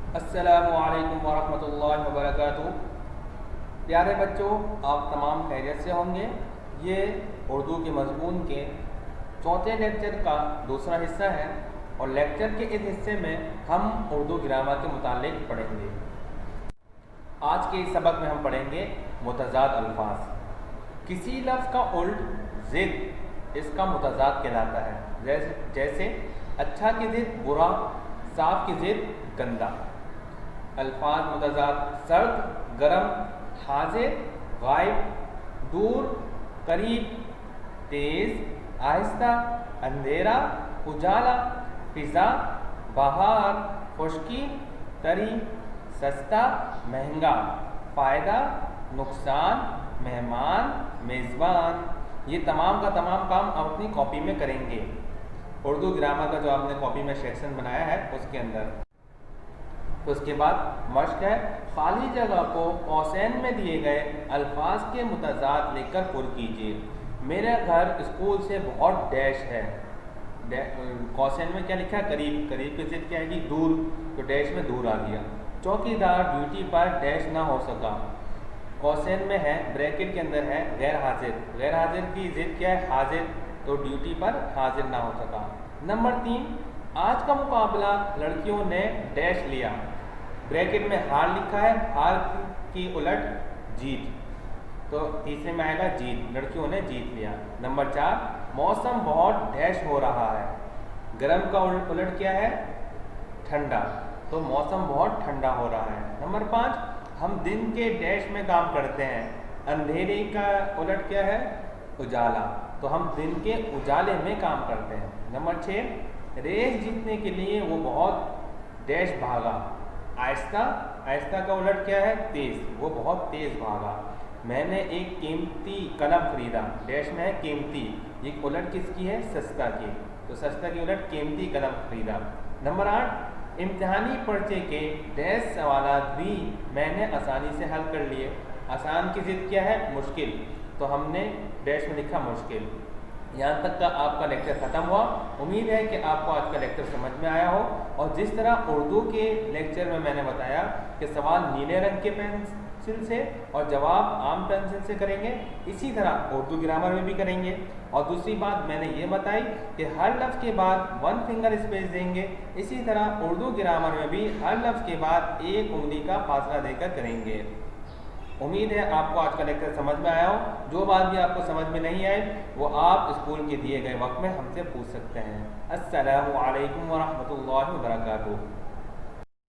السلام علیکم ورحمۃ اللہ وبرکاتہ۔ پیارے بچوں، آپ تمام خیریت سے ہوں گے۔ یہ اردو کے مضمون کے چوتھے لیکچر کا دوسرا حصہ ہے، اور لیکچر کے اس حصے میں ہم اردو گرامر کے متعلق پڑھیں گے۔ آج کے اس سبق میں ہم پڑھیں گے متضاد الفاظ۔ کسی لفظ کا الٹ ضد اس کا متضاد کہلاتا ہے، جیسے اچھا کی ضد برا، صاف کی ضد گندا۔ الفاظ متضاد: سرد، گرم، حاضر، غائب، دور، قریب، تیز، آہستہ، اندھیرا، اجالا، فضا، بہار، خشکی، تری، سستا، مہنگا، فائدہ، نقصان، مہمان، میزبان۔ یہ تمام کا تمام کام آپ اپنی کاپی میں کریں گے، اردو گرامر کا جو آپ نے کاپی میں سیکشن بنایا ہے اس کے اندر۔ تو اس کے بعد مشق ہے، خالی جگہ کو قوسین میں دیے گئے الفاظ کے متضاد لکھ کر پر کیجیے۔ میرا گھر اسکول سے بہت ڈیش ہے۔ قوسین میں کیا لکھا ہے؟ قریب۔ قریب کی ضد کیا ہے جی؟ دور، تو ڈیش میں دور آ گیا۔ چوکیدار ڈیوٹی پر ڈیش نہ ہو سکا۔ قوسین میں ہے، بریکٹ کے اندر ہے غیر حاضر۔ غیر حاضر کی ضد کیا ہے؟ حاضر، تو ڈیوٹی پر حاضر نہ ہو سکا۔ نمبر 3، آج کا مقابلہ لڑکیوں نے ڈیش لیا۔ بریکٹ میں ہار لکھا ہے، ہار کی الٹ جیت، تو تیسرے میں آئے گا جیت، لڑکیوں نے جیت لیا۔ نمبر 4، موسم بہت ڈیش ہو رہا ہے۔ گرم کا الٹ کیا ہے؟ ٹھنڈا، تو موسم بہت ٹھنڈا ہو رہا ہے۔ نمبر 5، ہم دن کے ڈیش میں کام کرتے ہیں۔ اندھیرے کا الٹ کیا ہے؟ اجالا، تو ہم دن کے اجالے میں کام کرتے ہیں۔ نمبر 6، ریس جیتنے کے لیے وہ بہت ڈیش بھاگا۔ آہستہ، آہستہ کا الٹ کیا ہے؟ تیز، وہ بہت تیز بھاگا۔ میں نے ایک قیمتی قلم خریدا۔ ڈیش میں ہے قیمتی، یہ الٹ کس کی ہے؟ سستا کی، تو سستا کی الٹ قیمتی قلم خریدا۔ نمبر 8، امتحانی پرچے کے ڈیش سوالات بھی میں نے آسانی سے حل کر لیے۔ آسان کی ضد کیا ہے؟ مشکل، تو ہم نے ڈیش میں لکھا مشکل۔ یہاں تک کا آپ کا لیکچر ختم ہوا۔ امید ہے کہ آپ کو آج کا لیکچر سمجھ میں آیا ہو، اور جس طرح اردو کے لیکچر میں نے بتایا کہ سوال نیلے رنگ کے پینسل سے اور جواب عام پینسل سے کریں گے، اسی طرح اردو گرامر میں بھی کریں گے۔ اور دوسری بات میں نے یہ بتائی کہ ہر لفظ کے بعد 1 فنگر اسپیس دیں گے، اسی طرح اردو گرامر میں بھی ہر لفظ کے بعد 1 انگلی کا فاصلہ دے کر کریں گے۔ امید ہے آپ کو آج کا لیکچر سمجھ میں آیا ہو۔ جو بات بھی آپ کو سمجھ میں نہیں آئے وہ آپ اسکول کے دیے گئے وقت میں ہم سے پوچھ سکتے ہیں۔ السلام علیکم ورحمۃ اللہ وبرکاتہ۔